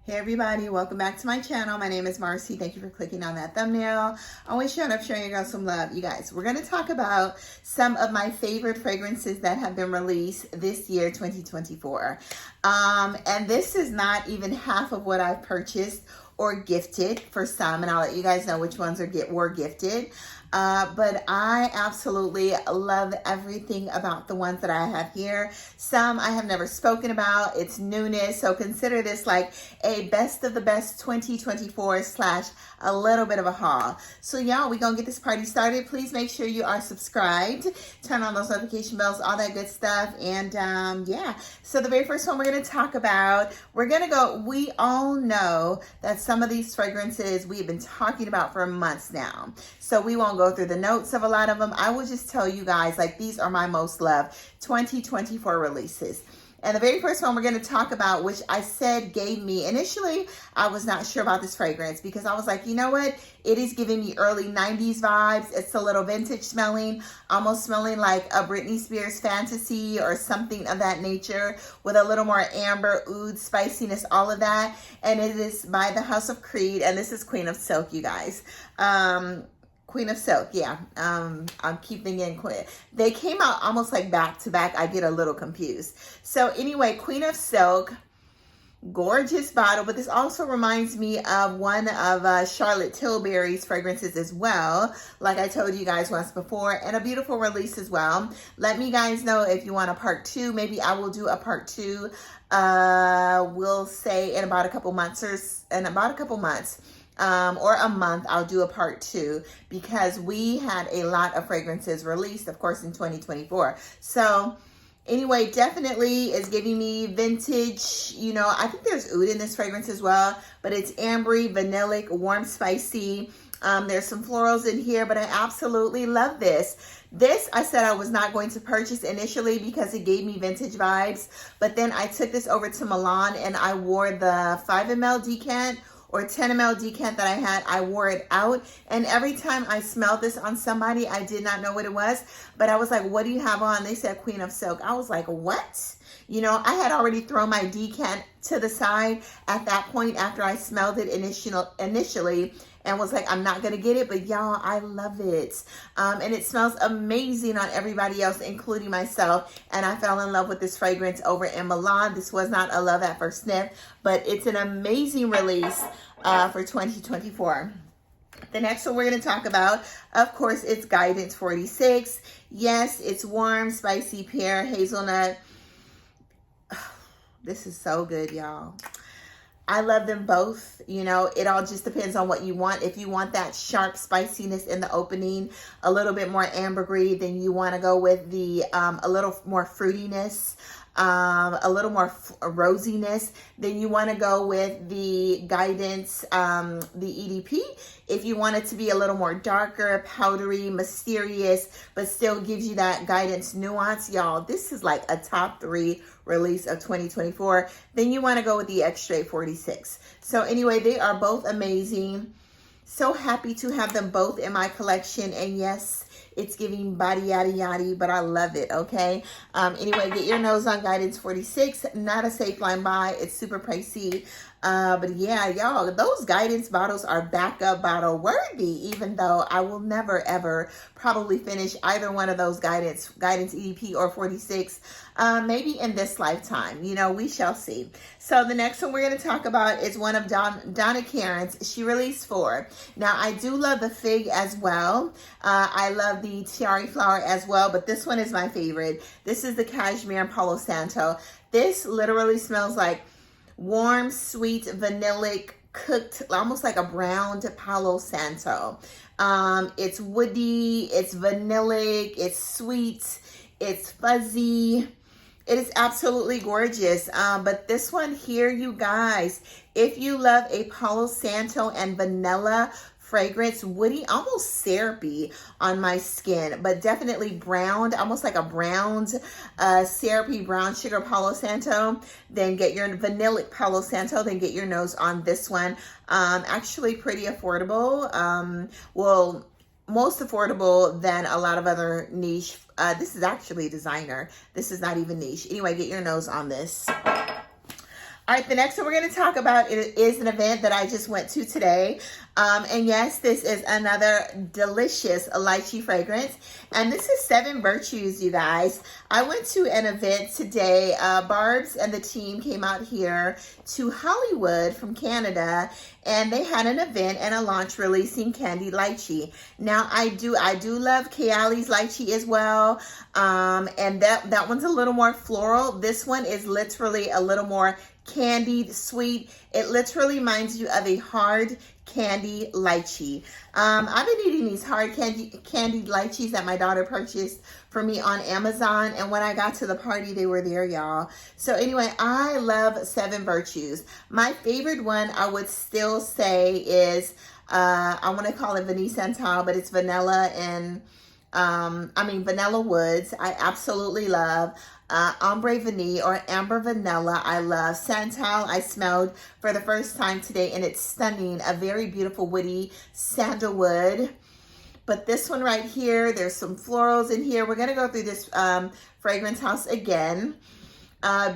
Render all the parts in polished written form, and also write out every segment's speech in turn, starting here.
Hey everybody, welcome back to my channel. My name is Marcy. Thank you for clicking on that thumbnail. Always showing up, showing you guys some love. You guys, we're going to talk about some of my favorite fragrances that have been released this year, 2024. And this is not even half of what I've purchased or gifted for some, and I'll let you guys know which ones were gifted. But I absolutely love everything about the ones that I have here. Some I have never spoken about. It's newness. So consider this like a best of the best 2024 / a little bit of a haul. So y'all, we're going to get this party started. Please make sure you are subscribed. Turn on those notification bells, all that good stuff. And yeah, so the very first one we're going to talk about, we all know that some of these fragrances we've been talking about for months now. So we won't go through the notes of a lot of them. I will just tell you guys, like, these are my most loved 2024 releases. And the very first one we're going to talk about, which I said gave me, initially, I was not sure about this fragrance because I was like, you know what? It is giving me early 90s vibes. It's a little vintage smelling, almost smelling like a Britney Spears Fantasy or something of that nature with a little more amber, oud, spiciness, all of that. And it is by the House of Creed. And this is Queen of Silk, you guys. Queen of Silk, yeah. I'm keeping in Queen. They came out almost like back to back. I get a little confused. So anyway, Queen of Silk, gorgeous bottle. But this also reminds me of one of Charlotte Tilbury's fragrances as well. Like I told you guys once before, and a beautiful release as well. Let me guys know if you want a part 2. Maybe I will do a part 2. We'll say in about a couple months or a month, I'll do a part 2 because we had a lot of fragrances released, of course, in 2024. So anyway, definitely is giving me vintage. You know, I think there's oud in this fragrance as well, but it's ambery, vanillic, warm, spicy. There's some florals in here, but I absolutely love this. This, I said I was not going to purchase initially because it gave me vintage vibes. But then I took this over to Milan and I wore the 5 ml decant or 10 ml decant that I had. I wore it out, and every time I smelled this on somebody, I did not know what it was, but I was like, what do you have on? They said Queen of Silk. I was like, what? You know, I had already thrown my decant to the side at that point after I smelled it initially and was like, I'm not going to get it, but y'all, I love it. And it smells amazing on everybody else, including myself. And I fell in love with this fragrance over in Milan. This was not a love at first sniff, but it's an amazing release for 2024. The next one we're going to talk about, of course, it's Guidance 46. Yes, it's warm, spicy pear, hazelnut. This is so good, y'all. I love them both. You know, it all just depends on what you want. If you want that sharp spiciness in the opening, a little bit more ambergris, then you want to go with the a little more fruitiness, a little more rosiness, then you want to go with the Guidance, the EDP. If you want it to be a little more darker, powdery, mysterious, but still gives you that Guidance nuance, y'all, this is like a top 3 release of 2024. Then you want to go with the X-Straight 46. So anyway, they are both amazing. So happy to have them both in my collection. And yes, it's giving body yada yada, but I love it, okay? Anyway, get your nose on Guidance 46. Not a safe line buy. It's super pricey. But yeah, y'all, those Guidance bottles are backup bottle worthy, even though I will never, ever probably finish either one of those Guidance EDP or 46, maybe in this lifetime. You know, we shall see. So the next one we're going to talk about is one of Donna Karan's. She released 4. Now, I do love the fig as well. I love the tiara flower as well, but this one is my favorite. This is the Cashmere and Palo Santo. This literally smells like warm, sweet, vanillic, cooked, almost like a browned Palo Santo. It's woody, it's vanillic, it's sweet, it's fuzzy. It is absolutely gorgeous. But this one here, you guys, if you love a Palo Santo and vanilla fragrance, woody, almost syrupy on my skin, but definitely browned, almost like a browned, syrupy brown sugar Palo Santo. Then get your vanillic Palo Santo, then get your nose on this one. Actually pretty affordable. Well, most affordable than a lot of other niche. This is actually designer. This is not even niche. Anyway, get your nose on this. All right, the next one we're going to talk about is an event that I just went to today. And yes, this is another delicious lychee fragrance. And this is 7 Virtues, you guys. I went to an event today. Barb's and the team came out here to Hollywood from Canada, and they had an event and a launch releasing Candied Lychee. Now, I do love KAYALI's lychee as well. And that one's a little more floral. This one is literally a little more candied, sweet. It literally reminds you of a hard candy lychee. I've been eating these hard candied lychees that my daughter purchased for me on Amazon, and when I got to the party, they were there, y'all. So anyway, I love 7 Virtues. My favorite one, I would still say, is I want to call it Vanille Santal, but it's vanilla and vanilla woods. I absolutely love ombre vanille or amber vanilla. I love Santal. I smelled for the first time today, and it's stunning. A very beautiful woody sandalwood. But this one right here, there's some florals in here. We're going to go through this fragrance house again.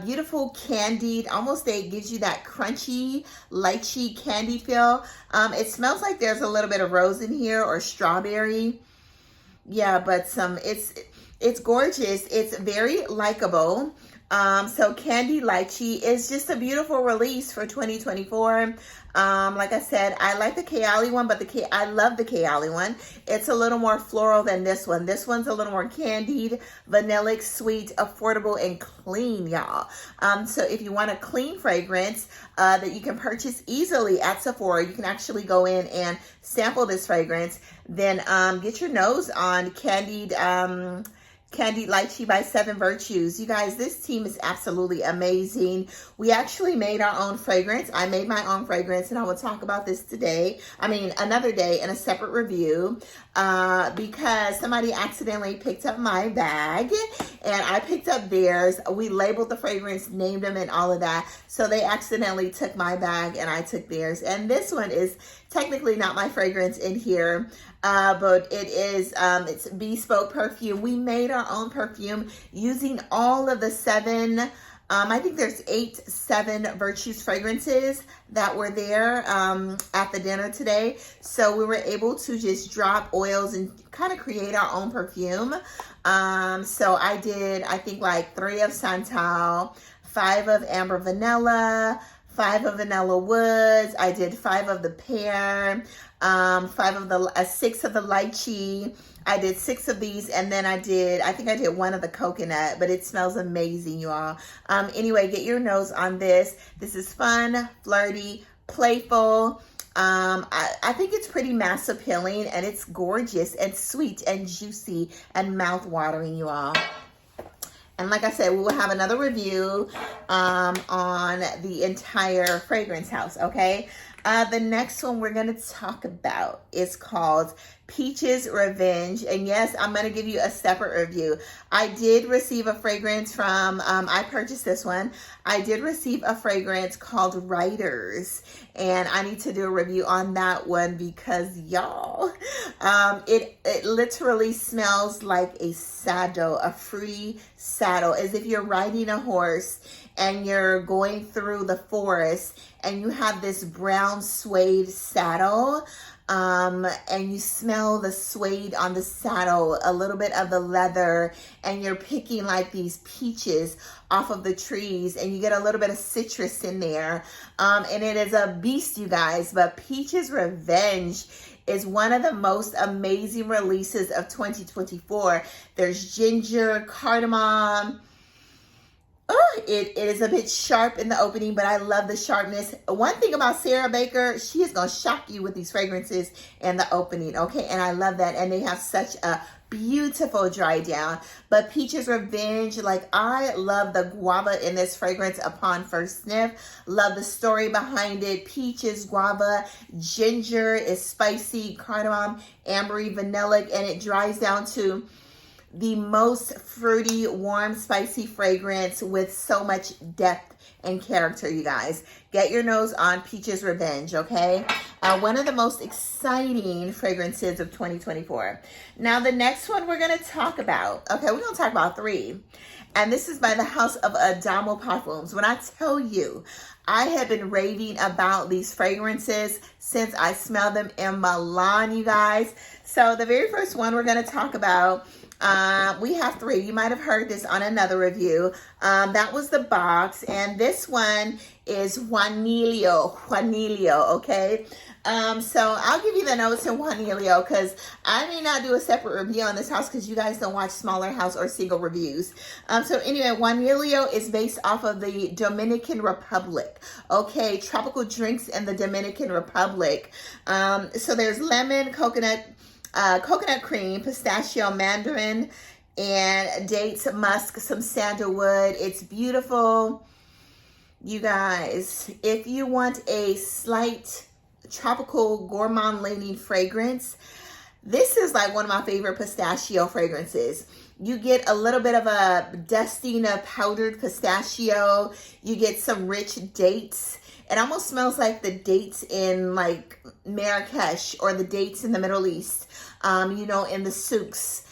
Beautiful candied, almost it gives you that crunchy lychee candy feel. It smells like there's a little bit of rose in here or strawberry. Yeah, but it's gorgeous. It's very likable. So Candied Lychee is just a beautiful release for 2024. Like I said, I like the KAYALI one, but I love the KAYALI one. It's a little more floral than this one. This one's a little more candied, vanillic, sweet, affordable, and clean, y'all. So if you want a clean fragrance that you can purchase easily at Sephora, you can actually go in and sample this fragrance. Then get your nose on Candied Lychee by 7 Virtues. You guys, this team is absolutely amazing. We actually made our own fragrance. I made my own fragrance, and I will talk about this today. Another day in a separate review because somebody accidentally picked up my bag, and I picked up theirs. We labeled the fragrance, named them, and all of that. So they accidentally took my bag, and I took theirs. And this one is technically not my fragrance in here. But it is, it's bespoke perfume. We made our own perfume using all of the 7, I think there's 7 Virtues fragrances that were there at the dinner today. So we were able to just drop oils and kind of create our own perfume. So I did, I think like 3 of Santal, 5 of Amber Vanilla, 5 of Vanilla Woods. I did 5 of the pear, 6 of the lychee. I did 6 of these, and then I think I did 1 of the coconut, but it smells amazing, you all. Anyway, get your nose on this. This is fun, flirty, playful. I think it's pretty mass appealing, and it's gorgeous and sweet and juicy and mouth watering, you all. And like I said, we will have another review on the entire fragrance house, okay? The next one we're going to talk about is called Peaches Revenge. And yes, I'm going to give you a separate review. I did receive a fragrance from, I purchased this one. I did receive a fragrance called Writers. And I need to do a review on that one because, y'all, it literally smells like a saddle, a fruity saddle, as if you're riding a horse and you're going through the forest and you have this brown suede saddle. And you smell the suede on the saddle, a little bit of the leather, and you're picking like these peaches off of the trees, and you get a little bit of citrus in there. And it is a beast, you guys, but Peaches Revenge is one of the most amazing releases of 2024. There's ginger, cardamom. Oh, it is a bit sharp in the opening, but I love the sharpness. One thing about Sarah Baker, she is going to shock you with these fragrances in the opening, okay? And I love that. And they have such a beautiful dry down. But Peaches Revenge, like, I love the guava in this fragrance upon first sniff. Love the story behind it. Peaches, guava, ginger is spicy, cardamom, ambery, vanillic, and it dries down to the most fruity, warm, spicy fragrance with so much depth and character, you guys. Get your nose on Peaches Revenge, okay? One of the most exciting fragrances of 2024. Now, the next one we're going to talk about, okay, we're going to talk about 3. And this is by the house of ADAMO Parfums. When I tell you, I have been raving about these fragrances since I smelled them in Milan, you guys. So the very first one we're going to talk about, we have 3. You might have heard this on another review. That was the box. And this one is Wanelo, okay? So I'll give you the notes in Wanelo because I may not do a separate review on this house because you guys don't watch smaller house or single reviews. So anyway, Wanelo is based off of the Dominican Republic. Okay, tropical drinks in the Dominican Republic. So there's lemon, coconut cream, pistachio, mandarin, and dates, musk, some sandalwood. It's beautiful. You guys, if you want a slight tropical gourmand leaning fragrance, this is like one of my favorite pistachio fragrances. You get a little bit of a dusting of powdered pistachio. You get some rich dates. It almost smells like the dates in like Marrakesh or the dates in the Middle East, you know, in the souks.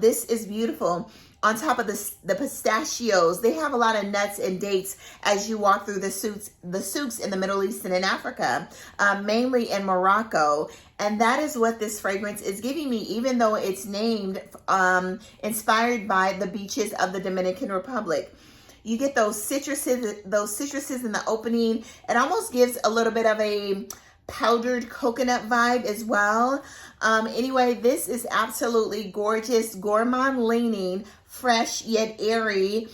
This is beautiful. On top of the pistachios, they have a lot of nuts and dates as you walk through the souks in the Middle East and in Africa, mainly in Morocco. And that is what this fragrance is giving me, even though it's named, inspired by the beaches of the Dominican Republic. You get those citruses in the opening. It almost gives a little bit of a powdered coconut vibe as well. Anyway, this is absolutely gorgeous, gourmand leaning, fresh yet airy.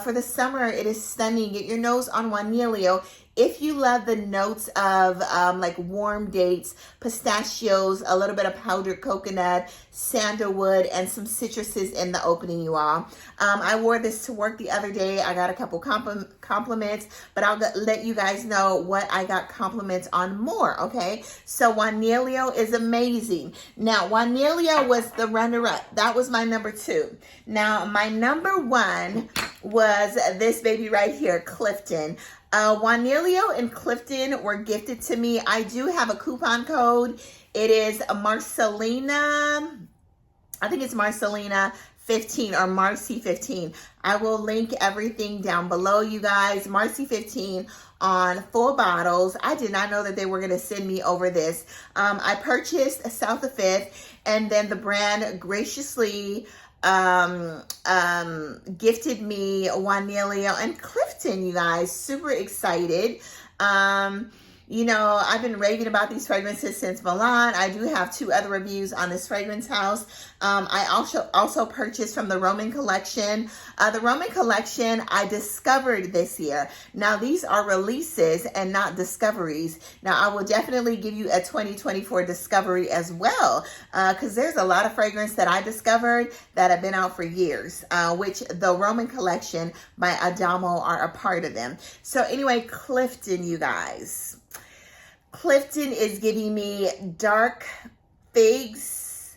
For the summer, it is stunning. Get your nose on Wanelo. If you love the notes of like warm dates, pistachios, a little bit of powdered coconut, sandalwood, and some citruses in the opening, you all. I wore this to work the other day. I got a couple compliments, but I'll let you guys know what I got compliments on more, okay? So Wanelo is amazing. Now, Wanelo was the runner-up. That was my number 2. Now, my number 1 was this baby right here, Clifton. Wanelo and Clifton were gifted to me. I do have a coupon code. It is Marcelena. I think it's Marcelena 15 or Marcy 15. I will link everything down below, you guys. Marcy 15 on full bottles. I did not know that they were going to send me over this. I purchased a South of 5th, and then the brand graciously gifted me Wanelo and Clifton, you guys. Super excited. You know, I've been raving about these fragrances since Milan. I do have 2 other reviews on this fragrance house. I also purchased from the Roman collection. The Roman collection I discovered this year. Now, these are releases and not discoveries. Now, I will definitely give you a 2024 discovery as well, because there's a lot of fragrance that I discovered that have been out for years, which the Roman collection by ADAMO are a part of them. So anyway, Clifton, you guys. Clifton is giving me dark figs,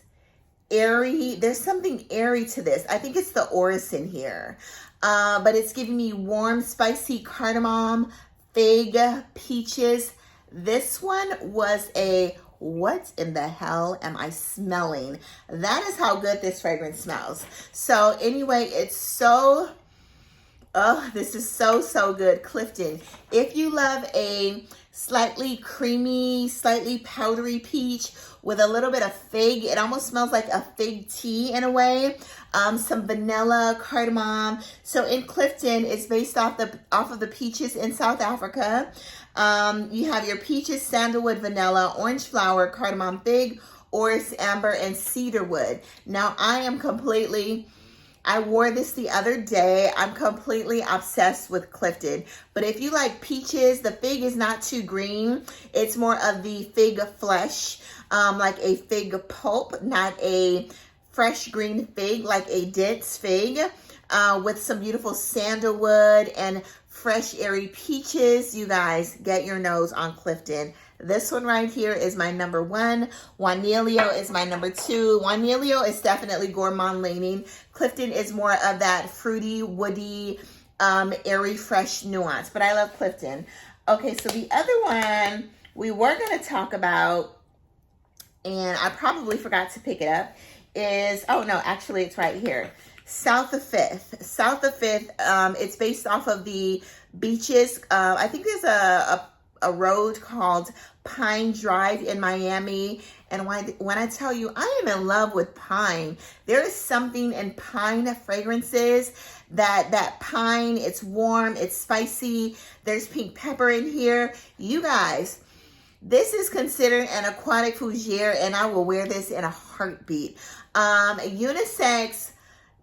airy. There's something airy to this. I think it's the orison here. But it's giving me warm, spicy cardamom, fig, peaches. This one was a what in the hell am I smelling? That is how good this fragrance smells. So anyway, it's so... oh, this is so, so good. Clifton. If you love a slightly creamy, slightly powdery peach with a little bit of fig, it almost smells like a fig tea in a way. Some vanilla, cardamom. So in Clifton, it's based off of the peaches in South Africa. You have your peaches, sandalwood, vanilla, orange flower, cardamom, fig, orris, amber, and cedarwood. Now, I wore this the other day. I'm completely obsessed with Clifton. But if you like peaches, the fig is not too green. It's more of the fig flesh, like a fig pulp, not a fresh green fig, like a dense fig, with some beautiful sandalwood and fresh, airy peaches. You guys, get your nose on Clifton. This one right here is my number 1. Wanelo is my number 2. Wanelo is definitely gourmand leaning. Clifton is more of that fruity, woody, airy, fresh nuance. But I love Clifton. Okay, so the other one we were going to talk about, and I probably forgot to pick it up, is, oh no, actually it's right here. South of 5th. South of 5th, it's based off of the beaches. I think there's a road called Pine Drive in Miami. And when I tell you, I am in love with pine. There is something in pine fragrances that pine, it's warm, it's spicy. There's pink pepper in here. You guys, this is considered an aquatic fougere, and I will wear this in a heartbeat. Unisex,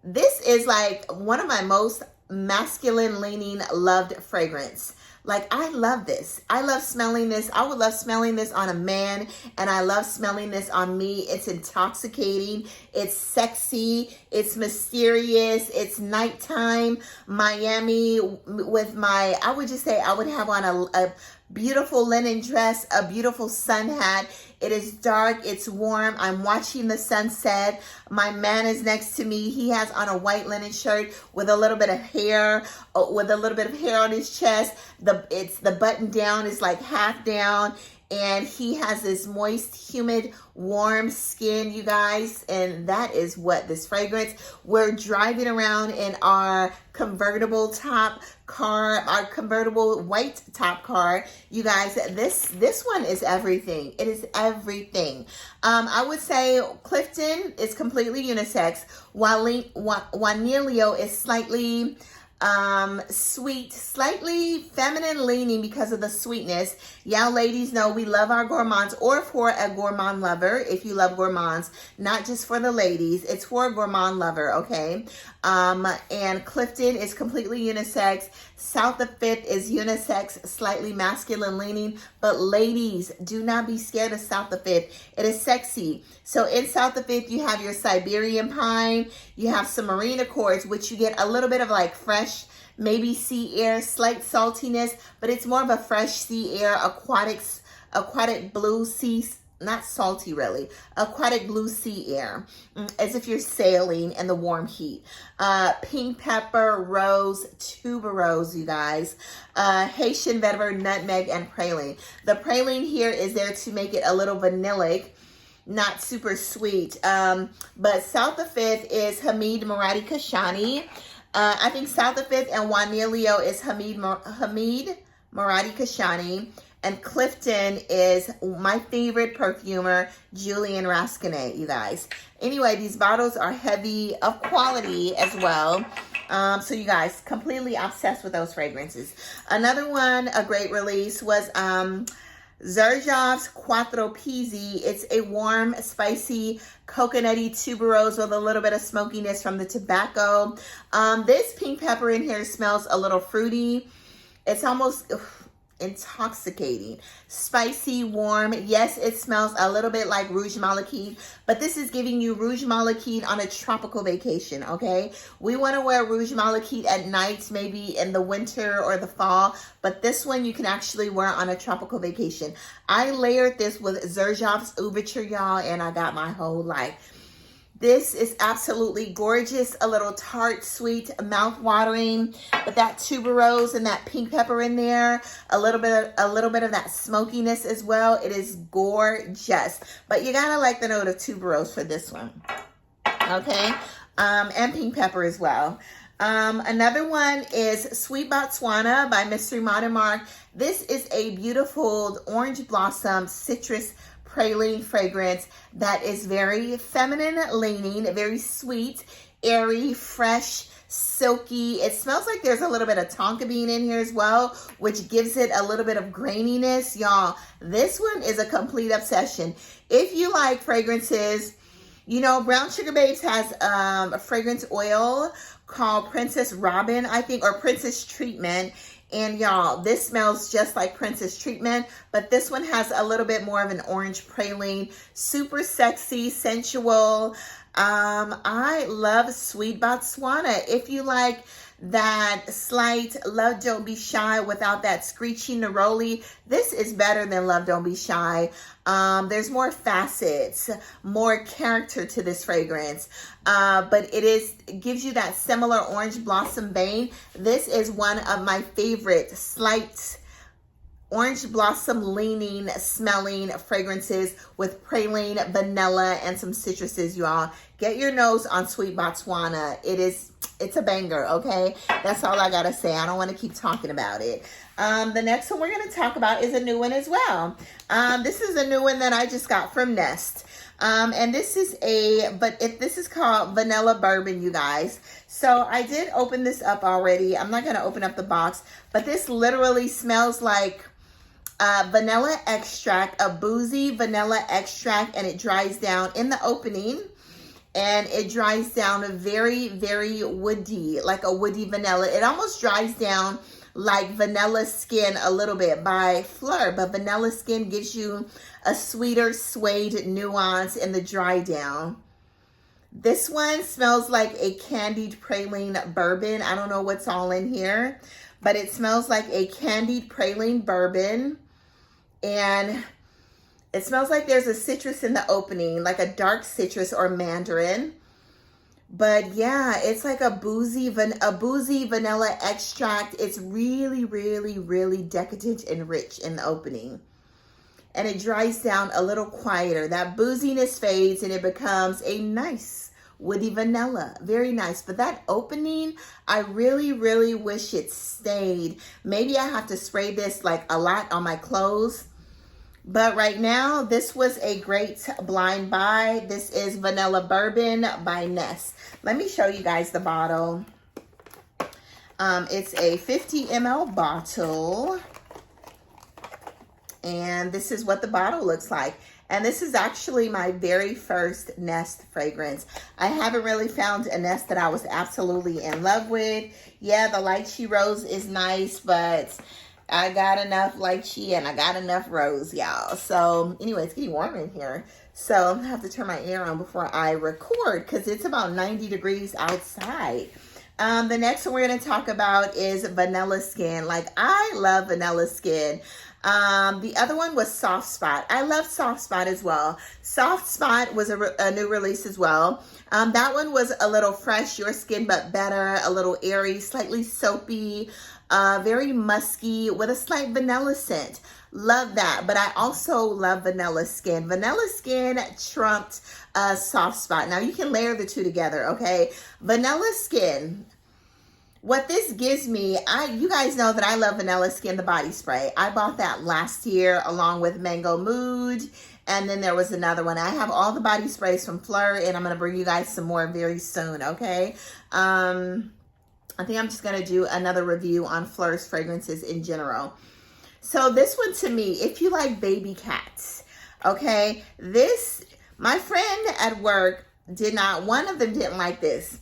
this is like one of my most masculine leaning loved fragrance. Like, I love this. I love smelling this. I would love smelling this on a man, and I love smelling this on me. It's intoxicating. It's sexy. It's mysterious. It's nighttime. Miami with my, I would just say I would have on a beautiful linen dress, a beautiful sun hat. It is dark, it's warm. I'm watching the sunset. My man is next to me. He has on a white linen shirt with a little bit of hair, on his chest. The button down is like half down, and he has this moist, humid, warm skin, you guys, and that is what this fragrance. We're driving around in our convertible top car, our convertible white top car. You guys, this one is everything. It is everything. I would say Clifton is completely unisex, while Wanelo is slightly sweet, slightly feminine leaning because of the sweetness. Y'all ladies know we love our gourmands, or for a gourmand lover, if you love gourmands, not just for the ladies, it's for a gourmand lover, okay? And Clifton is completely unisex. South of 5th is unisex, slightly masculine leaning, but ladies, do not be scared of South of 5th. It is sexy. So in South of 5th, you have your Siberian pine, you have some marine accords, which you get a little bit of like fresh, maybe sea air, slight saltiness, but it's more of a fresh sea air, aquatic blue sea, not salty really, aquatic blue sea air, as if you're sailing in the warm heat. Pink pepper, rose, tuberose, you guys. Haitian vetiver, nutmeg, and praline. The praline here is there to make it a little vanillic, not super sweet. But South of 5th is Hamid Maradi Kashani. I think South of 5th and Wanelo is Hamid Maradi Kashani. And Clifton is my favorite perfumer, Julian Rascanet, you guys. Anyway, these bottles are heavy of quality as well. So you guys, completely obsessed with those fragrances. Another one, a great release, was Zer Quatropey. It's a warm, spicy, coconutty tuberose with a little bit of smokiness from the tobacco. This pink pepper in here smells a little fruity. It's almost intoxicating, spicy, warm. Yes, it smells a little bit like Rouge Malachite, but this is giving you Rouge Malachite on a tropical vacation, okay? We want to wear Rouge Malachite at night, maybe in the winter or the fall, but this one you can actually wear on a tropical vacation. I layered this with Zerjov's Ouverture, y'all, and I got my whole life. This is absolutely gorgeous, a little tart, sweet, mouth-watering, but that tuberose and that pink pepper in there, a little bit of that smokiness as well. It is gorgeous, but you gotta like the note of tuberose for this one, okay? And pink pepper as well. Another one is Sweet Botswana by Mystery Modern Mark. This is a beautiful orange blossom citrus praline fragrance that is very feminine leaning, very sweet, airy, fresh, silky. It smells like there's a little bit of tonka bean in here as well, which gives it a little bit of graininess. Y'all, this one is a complete obsession. If you like fragrances, you know, Brown Sugar Babes has a fragrance oil called Princess Robin, I think, or Princess Treatment. And y'all, this smells just like Princess Treatment, but this one has a little bit more of an orange praline. Super sexy, sensual. I love Sweet Botswana. If you like that slight Love Don't Be Shy without that screechy neroli, this is better than Love Don't Be Shy. There's more facets, more character to this fragrance, but it gives you that similar orange blossom vein. This is one of my favorite slight orange blossom leaning smelling fragrances with praline, vanilla, and some citruses, you all. Get your nose on Sweet Botswana. It's a banger, okay? That's all I gotta say. I don't want to keep talking about it. The next one we're gonna talk about is a new one as well. This is a new one that I just got from Nest. And this is this is called Vanilla Bourbon, you guys. So I did open this up already. I'm not gonna open up the box, but this literally smells like vanilla extract, a boozy vanilla extract, and it dries down in the opening. And it dries down very, very woody, like a woody vanilla. It almost dries down like Vanilla Skin a little bit by Fleur, but Vanilla Skin gives you a sweeter suede nuance in the dry down. This one smells like a candied praline bourbon. I don't know what's all in here, but it smells like a candied praline bourbon. And it smells like there's a citrus in the opening, like a dark citrus or mandarin. But yeah, it's like a boozy vanilla extract. It's really, really, really decadent and rich in the opening. And it dries down a little quieter. That booziness fades and it becomes a nice woody vanilla. Very nice. But that opening, I really, really wish it stayed. Maybe I have to spray this like a lot on my clothes. But right now, this was a great blind buy. This is Vanilla Bourbon by Nest. Let me show you guys the bottle. It's a 50 ml bottle. And this is what the bottle looks like. And this is actually my very first Nest fragrance. I haven't really found a Nest that I was absolutely in love with. Yeah, the lychee rose is nice, but I got enough lychee and I got enough rose, y'all. So anyway, it's getting warm in here. So I have to turn my air on before I record because it's about 90 degrees outside. The next one we're going to talk about is Vanilla Skin. Like, I love Vanilla Skin. The other one was Soft Spot. I love Soft Spot as well. Soft Spot was a new release as well. That one was a little fresh, your skin, but better, a little airy, slightly soapy, very musky with a slight vanilla scent. Love that. But I also love Vanilla Skin. Vanilla Skin trumped Soft Spot. Now you can layer the two together, okay? Vanilla Skin. What this gives me, you guys know that I love Vanilla Skin, the body spray. I bought that last year along with Mango Mood. And then there was another one. I have all the body sprays from Fleur, and I'm going to bring you guys some more very soon, okay? I think I'm just going to do another review on Fleur's fragrances in general. So this one, to me, if you like baby cats, okay? My friend at work one of them didn't like this.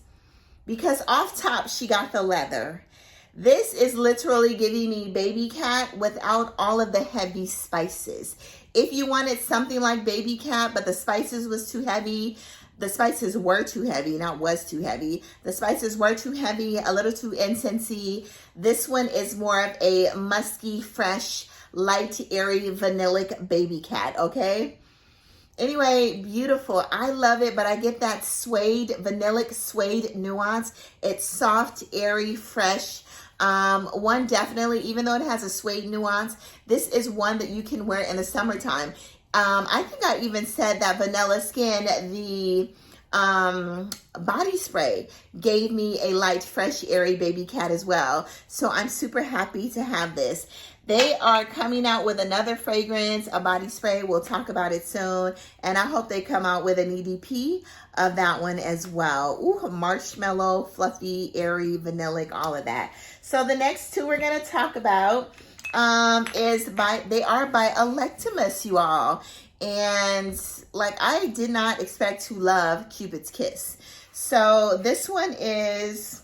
Because off top, she got the leather. This is literally giving me baby cat without all of the heavy spices. If you wanted something like baby cat, but the spices was too heavy, the spices were too heavy, not was too heavy. The spices were too heavy, a little too incensey. This one is more of a musky, fresh, light, airy, vanillic baby cat, okay? Anyway, beautiful. I love it, but I get that suede, vanillic suede nuance. It's soft, airy, fresh. One definitely, even though it has a suede nuance, this is one that you can wear in the summertime. I think I even said that Vanilla Skin, the body spray, gave me a light, fresh, airy baby cat as well. So I'm super happy to have this. They are coming out with another fragrance, a body spray. We'll talk about it soon. And I hope they come out with an EDP of that one as well. Ooh, marshmallow, fluffy, airy, vanillic, all of that. So the next two we're going to talk about they are by Electimus, you all. And like, I did not expect to love Cupid's Kiss. So this one is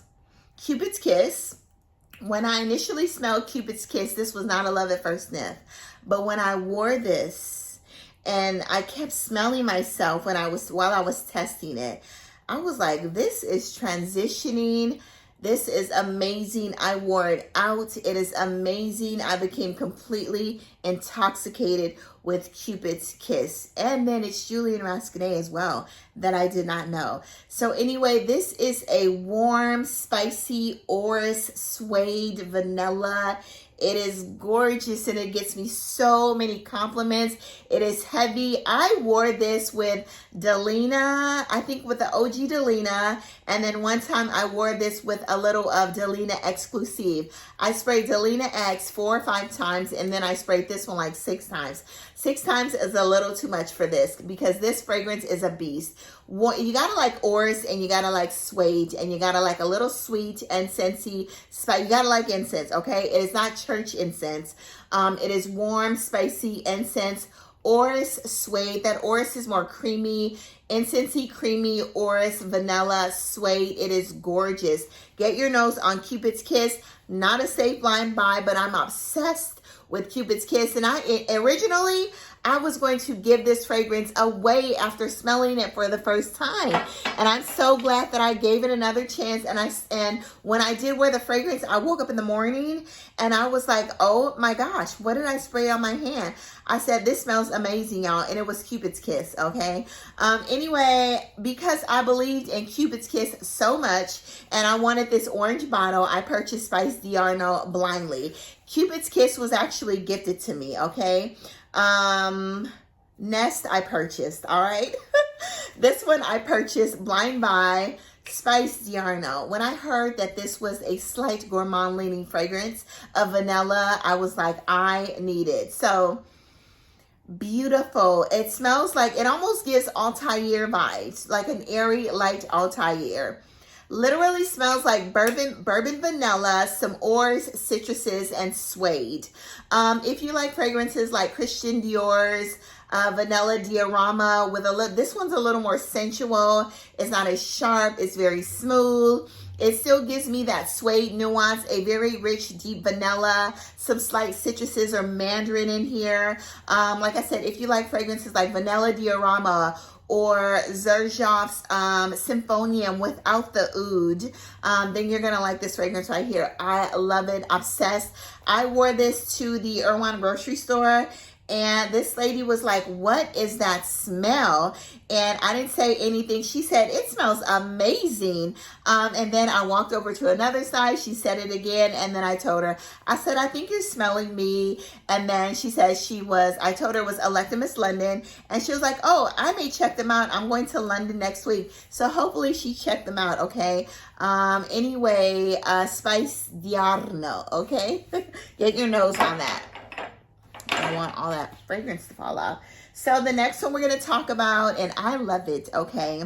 Cupid's Kiss. When I initially smelled Cupid's Kiss, this was not a love at first sniff. But when I wore this and I kept smelling myself while I was testing it, I was like, this is transitioning. This is amazing. I wore it out. It is amazing. I became completely intoxicated with Cupid's Kiss. And then it's Julian Rasconnay as well that I did not know. So anyway, this is a warm, spicy, orris, suede, vanilla. It is gorgeous and it gets me so many compliments. It is heavy. I wore this with Delina, I think with the OG Delina. And then one time I wore this with a little of Delina Exclusive. I sprayed Delina X 4 or 5 times, and then I sprayed this one like 6 times. 6 times is a little too much for this because this fragrance is a beast. You gotta like orris, and you gotta like suede, and you gotta like a little sweet incensey spice. You gotta like incense, okay? It is not church incense. It is warm, spicy incense. Orris suede. That orris is more creamy, incensey, creamy orris, vanilla, suede. It is gorgeous. Get your nose on Cupid's Kiss. Not a safe blind buy, but I'm obsessed with Cupid's Kiss. And originally I was going to give this fragrance away after smelling it for the first time. And I'm so glad that I gave it another chance. And when I did wear the fragrance, I woke up in the morning and I was like, oh my gosh, what did I spray on my hand? I said, this smells amazing, y'all. And it was Cupid's Kiss, okay? Anyway, because I believed in Cupid's Kiss so much and I wanted this orange bottle, I purchased Spice DIARNO blindly. Cupid's Kiss was actually gifted to me, okay? Nest I purchased, all right? This one I purchased blind buy, Spice DIARNO. When I heard that this was a slight gourmand leaning fragrance of vanilla, I was like, I need it. So beautiful. It smells like, it almost gives Altair vibes, like an airy, light Altair. Literally smells like bourbon vanilla, some oars, citruses, and suede. If you like fragrances like Christian Dior's Vanilla Diorama with this one's a little more sensual. It's not as sharp. It's very smooth. It still gives me that suede nuance, a very rich, deep vanilla, some slight citruses or mandarin in here. Like I said, if you like fragrances like Vanilla Diorama or Xerjoff's Symphonium without the oud, then you're gonna like this fragrance right here. I love it, obsessed. I wore this to the Irvine grocery store, and this lady was like, what is that smell? And I didn't say anything. She said, it smells amazing. And then I walked over to another side. She said it again. And then I told her, I said, I think you're smelling me. And then she said I told her it was Electimus London. And she was like, oh, I may check them out. I'm going to London next week. So hopefully she checked them out, okay? Anyway, Spice DIARNO, okay? Get your nose on that. I don't want all that fragrance to fall off. So the next one we're going to talk about, and I love it, okay?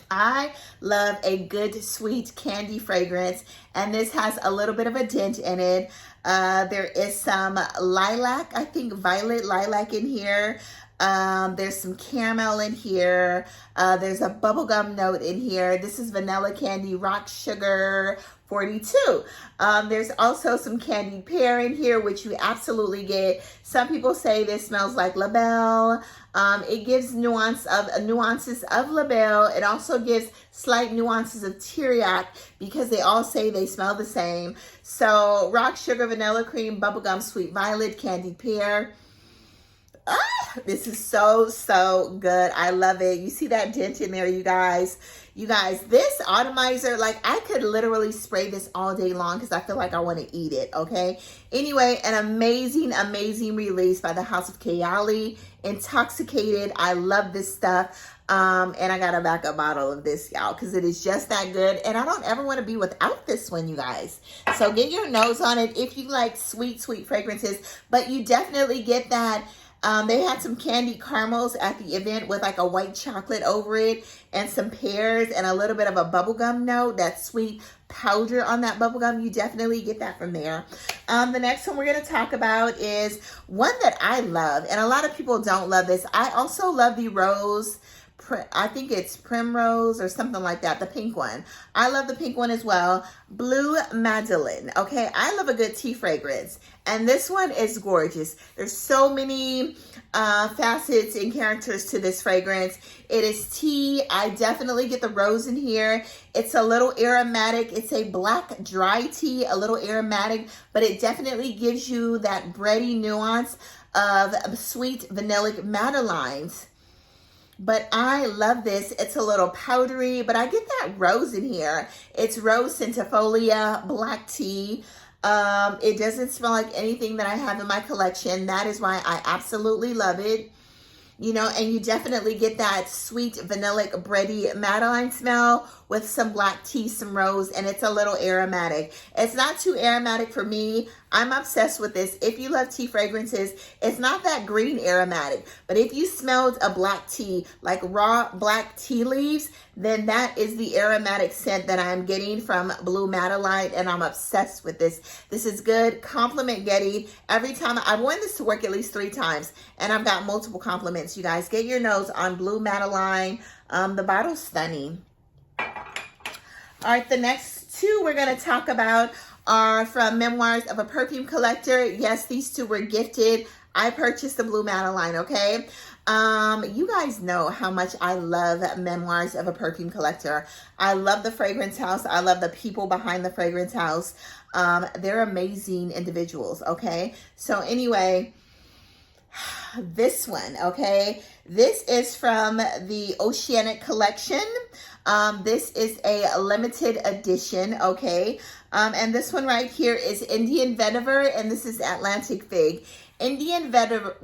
I love a good, sweet candy fragrance, and this has a little bit of a dent in it. There is some lilac, I think violet lilac in here. There's some caramel in here. There's a bubblegum note in here. This is Vanilla Candy Rock Sugar 42. There's also some candied pear in here, which you absolutely get. Some people say this smells like La Belle. It gives nuances of La Belle. It also gives slight nuances of Tiia because they all say they smell the same. So rock sugar, vanilla cream, bubblegum, sweet violet, candied pear. This is so, so good. I love it. You see that dent in there, you guys. You guys, this atomizer, like I could literally spray this all day long because I feel like I want to eat it, okay? Anyway, an amazing, amazing release by the House of KAYALI. Intoxicated. I love this stuff. And I got a backup bottle of this, y'all, because it is just that good. And I don't ever want to be without this one, you guys. So get your nose on it if you like sweet, sweet fragrances. But you definitely get that. They had some candied caramels at the event with like a white chocolate over it and some pears and a little bit of a bubblegum note, that sweet powder on that bubblegum. You definitely get that from there. The next one we're going to talk about is one that I love, and a lot of people don't love this. I also love the rose. I think it's Primrose or something like that, the pink one. I love the pink one as well. Blue Madeleine, okay? I love a good tea fragrance, and this one is gorgeous. There's so many facets and characters to this fragrance. It is tea. I definitely get the rose in here. It's a little aromatic. It's a black dry tea, a little aromatic, but it definitely gives you that bready nuance of sweet vanillic madeleines. But I love this. It's a little powdery, but I get that rose in here. It's rose centifolia, black tea. It doesn't smell like anything that I have in my collection. That is why I absolutely love it. You know, and you definitely get that sweet vanillic bready Madeline smell with some black tea, some rose, and it's a little aromatic. It's not too aromatic for me. I'm obsessed with this. If you love tea fragrances, it's not that green aromatic, but if you smelled a black tea, like raw black tea leaves, then that is the aromatic scent that I'm getting from Blue Madeline, and I'm obsessed with this. This is good. Compliment getting. Every time I've worn this to work at least 3 times, and I've got multiple compliments. You guys, get your nose on Blue Madeline. The bottle's stunning. All right, the next 2 we're going to talk about are from Memoirs of a Perfume Collector. Yes, these 2 were gifted. I purchased the Blue Madeline, okay? You guys know how much I love Memoirs of a Perfume Collector. I love the fragrance house. I love the people behind the fragrance house. They're amazing individuals, okay? So anyway, this one, okay? This is from the Oceanic Collection. This is a limited edition, okay? And this one right here is Indian Vetiver, and this is Atlantic Fig. Indian Vetiver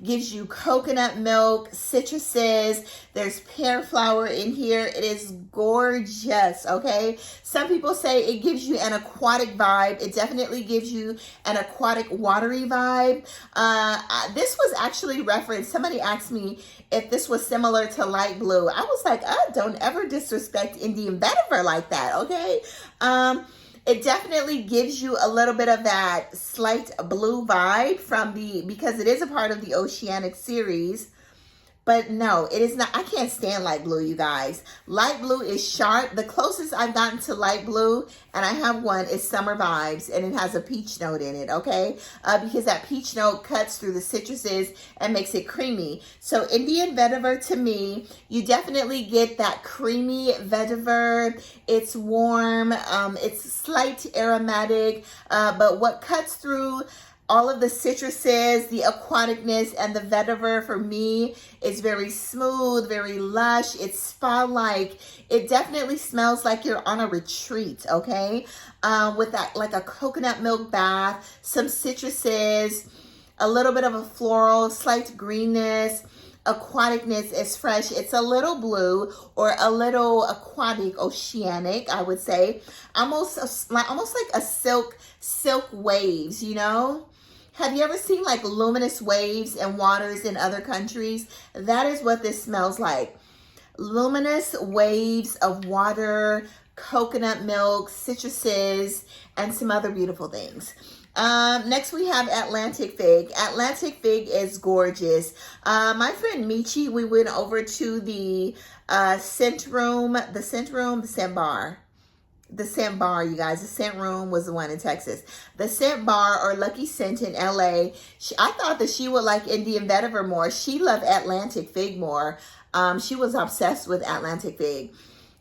gives you coconut milk, citruses. There's pear flower in here. It is gorgeous, okay? Some people say it gives you an aquatic vibe. It definitely gives you an aquatic, watery vibe. This was actually referenced. Somebody asked me if this was similar to light blue. I was like, don't ever disrespect Indian Vetiver like that, okay? It definitely gives you a little bit of that slight blue vibe because it is a part of the Oceanic series. But no, it is not. I can't stand light blue, you guys. Light blue is sharp. The closest I've gotten to light blue, and I have one, is Summer Vibes, and it has a peach note in it, okay? Because that peach note cuts through the citruses and makes it creamy. So Indian Vetiver, to me, you definitely get that creamy vetiver. It's warm. It's slight aromatic. But what cuts through all of the citruses, the aquaticness, and the vetiver for me is very smooth, very lush. It's spa-like. It definitely smells like you're on a retreat, okay? With that, like a coconut milk bath, some citruses, a little bit of a floral, slight greenness. Aquaticness is fresh. It's a little blue or a little aquatic, oceanic, I would say. Almost like a silk waves, you know? Have you ever seen like luminous waves and waters in other countries? That is what this smells like. Luminous waves of water, coconut milk, citruses, and some other beautiful things. Next we have Atlantic Fig. Atlantic Fig is gorgeous. My friend Michi, we went over to the scent bar. The scent bar, you guys. The scent room was the one in Texas. The scent bar, or Lucky Scent in LA. I thought that she would like Indian Vetiver more. She loved Atlantic Fig more. She was obsessed with Atlantic Fig.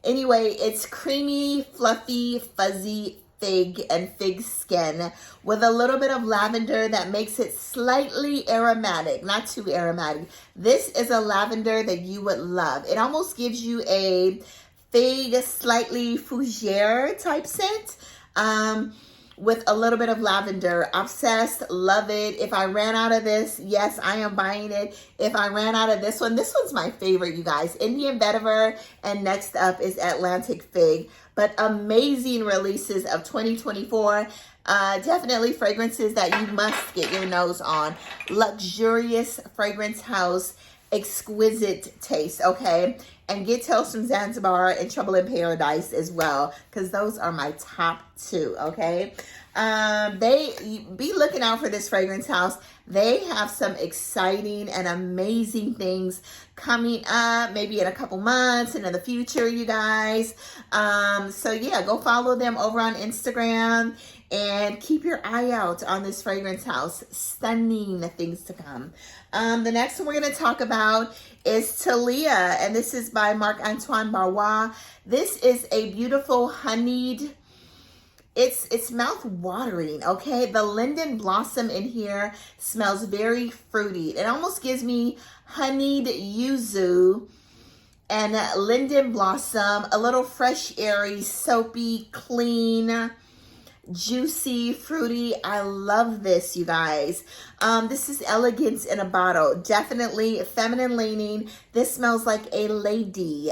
Anyway, it's creamy, fluffy, fuzzy fig and fig skin with a little bit of lavender that makes it slightly aromatic, not too aromatic. This is a lavender that you would love. It almost gives you a fig, slightly fougere type scent with a little bit of lavender. Obsessed, love it. If I ran out of this, yes, I am buying it. If I ran out of this one's my favorite, you guys. Indian Vetiver, and next up is Atlantic Fig. But amazing releases of 2024. Definitely fragrances that you must get your nose on. Luxurious fragrance house, exquisite taste, okay? And get Tales from Zanzibar and Trouble in Paradise as well, because those are my top 2, okay? Be looking out for this fragrance house. They have some exciting and amazing things coming up, maybe in a couple months and in the future, you guys. So yeah, go follow them over on Instagram and keep your eye out on this fragrance house. Stunning things to come. The next one we're going to talk about is Tiia, and this is by Marc-Antoine Barrois. This is a beautiful honeyed, it's mouth watering, okay? The linden blossom in here smells very fruity. It almost gives me honeyed yuzu and linden blossom, a little fresh, airy, soapy, clean. juicy, fruity. I love this, you guys. This is elegance in a bottle. Definitely feminine leaning. This smells like a lady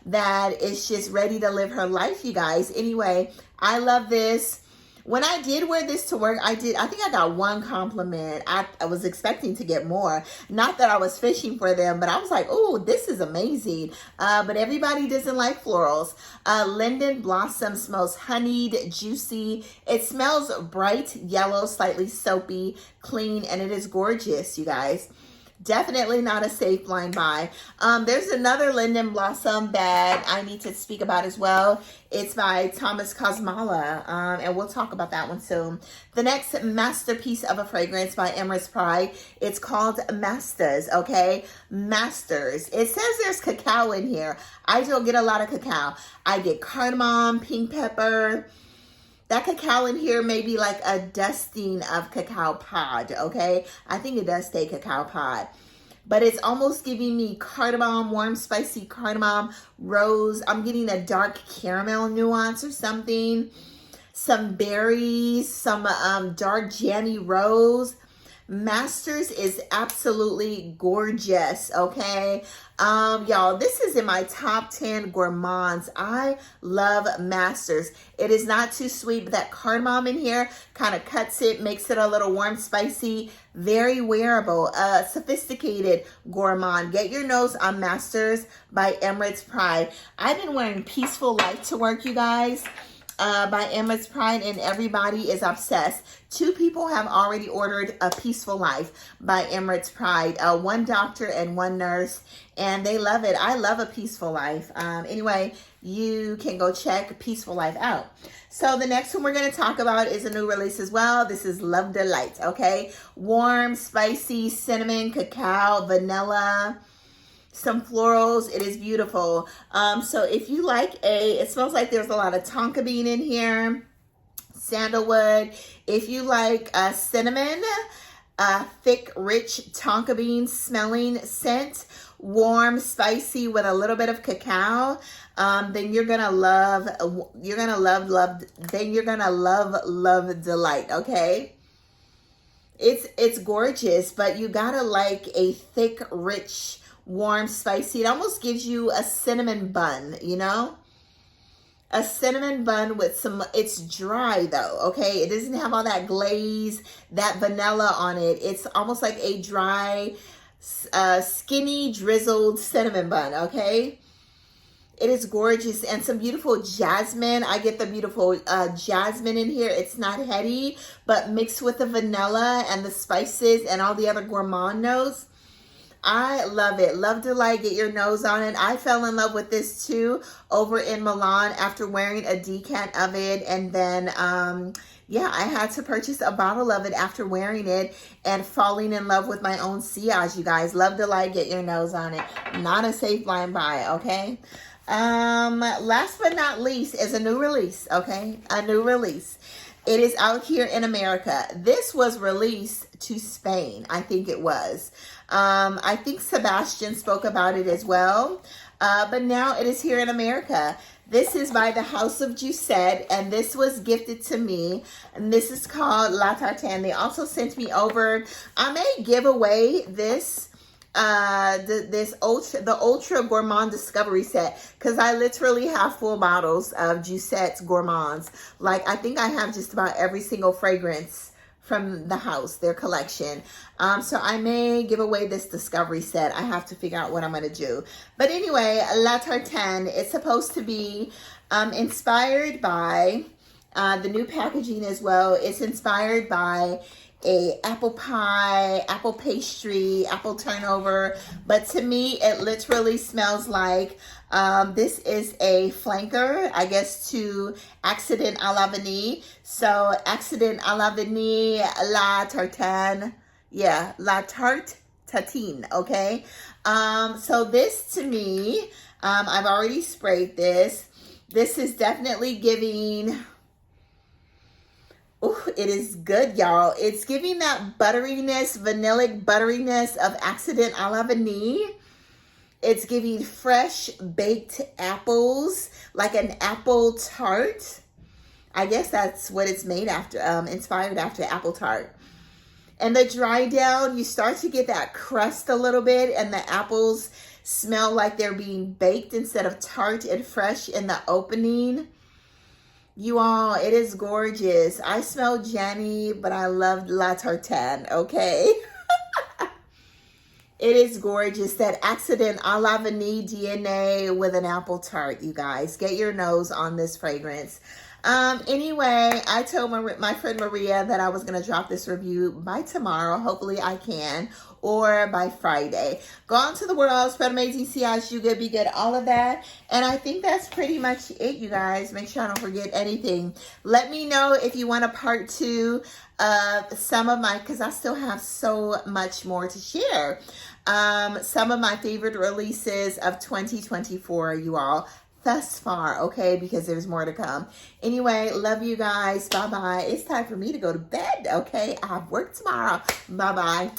that is just ready to live her life, you guys. Anyway, I love this. When I did wear this to work, I think I got one compliment. I was expecting to get more. Not that I was fishing for them, but I was like, oh, this is amazing. But everybody doesn't like florals. Linden Blossom smells honeyed, juicy. It smells bright yellow, slightly soapy, clean, and it is gorgeous, you guys. Definitely not a safe blind buy. There's another Linden Blossom that I need to speak about as well. It's by Thomas Cosmala, and we'll talk about that one soon. The next masterpiece of a fragrance by Emirates Pride. It's called Masters, okay? Masters. It says there's cacao in here. I don't get a lot of cacao. I get cardamom, pink pepper. That cacao in here may be like a dusting of cacao pod, okay? I think it does say cacao pod. But it's almost giving me cardamom, warm, spicy cardamom, rose. I'm getting a dark caramel nuance or something. Some berries, some dark Janny rose. Masters is absolutely gorgeous, okay? Y'all, this is in my top 10 gourmands. I love Masters. It is not too sweet, but that cardamom in here kind of cuts it, makes it a little warm, spicy, very wearable, sophisticated gourmand. Get your nose on Masters by Emirates Pride. I've been wearing Peaceful Life to work, you guys. By Emirates Pride, and everybody is obsessed. 2 people have already ordered a Peaceful Life by Emirates Pride. 1 doctor and 1 nurse, and they love it. I love a Peaceful Life. Anyway, you can go check Peaceful Life out. So the next one we're going to talk about is a new release as well. This is Love Delight, okay? Warm, spicy, cinnamon, cacao, vanilla, some florals. It is beautiful. So if you like it smells like there's a lot of tonka bean in here, sandalwood. If you like cinnamon, thick, rich tonka bean smelling scent, warm, spicy with a little bit of cacao, then you're gonna love Love Delight, okay? It's gorgeous, but you gotta like a thick, rich, warm, spicy. It almost gives you a cinnamon bun, you know? A cinnamon bun with some, it's dry though, okay? It doesn't have all that glaze, that vanilla on it. It's almost like a dry, skinny, drizzled cinnamon bun, okay? It is gorgeous. And some beautiful jasmine. I get the beautiful jasmine in here. It's not heady, but mixed with the vanilla and the spices and all the other gourmand notes. I love it. Love Delight. Get your nose on it. I fell in love with this too over in Milan after wearing a decant of it. And then, yeah, I had to purchase a bottle of it after wearing it and falling in love with my own sillage, you guys. Love Delight. Get your nose on it. Not a safe blind buy, okay? Last but not least is a new release, okay? A new release. It is out here in America. This was released to Spain, I think it was. I think Sebastian spoke about it as well. But now it is here in America. This is by the House of Jusette, and this was gifted to me. And this is called La Tartan. They also sent me over, I may give away this, the Ultra Gourmand Discovery Set, because I literally have full bottles of Jusette's Gourmands. Like, I think I have just about every single fragrance from the house, their collection. So I may give away this discovery set. I have to figure out what I'm going to do. But anyway, La Tartan, it's supposed to be inspired by the new packaging as well. It's inspired by a apple pie, apple pastry, apple turnover. But to me, it literally smells like this is a flanker, I guess, to Accident à la Vanille. So Accident à la Vanille, La Tartan. Yeah, La Tarte Tatine, okay? So this to me, I've already sprayed this. This is definitely giving... Oh, it is good, y'all. It's giving that butteriness, vanillic butteriness of Accident à la Vanille. It's giving fresh baked apples, like an apple tart. I guess that's what it's made after, inspired after apple tart. And the dry down, you start to get that crust a little bit, and the apples smell like they're being baked instead of tart and fresh in the opening. You all, it is gorgeous. I smell Jenny, but I love La Tartan, okay? It is gorgeous. That accident à la vanille DNA with an apple tart, you guys. Get your nose on this fragrance. Anyway, I told my friend Maria that I was going to drop this review by tomorrow. Hopefully I can, or by Friday. Go out to the world, spread amazing, see eyes, you good, be good, all of that. And I think that's pretty much it, you guys. Make sure I don't forget anything. Let me know if you want a part 2 of some of my, because I still have so much more to share. Some of my favorite releases of 2024, you all. Thus far, okay, because there's more to come. Anyway, love you guys. Bye-bye. It's time for me to go to bed, okay? I have work tomorrow. Bye-bye.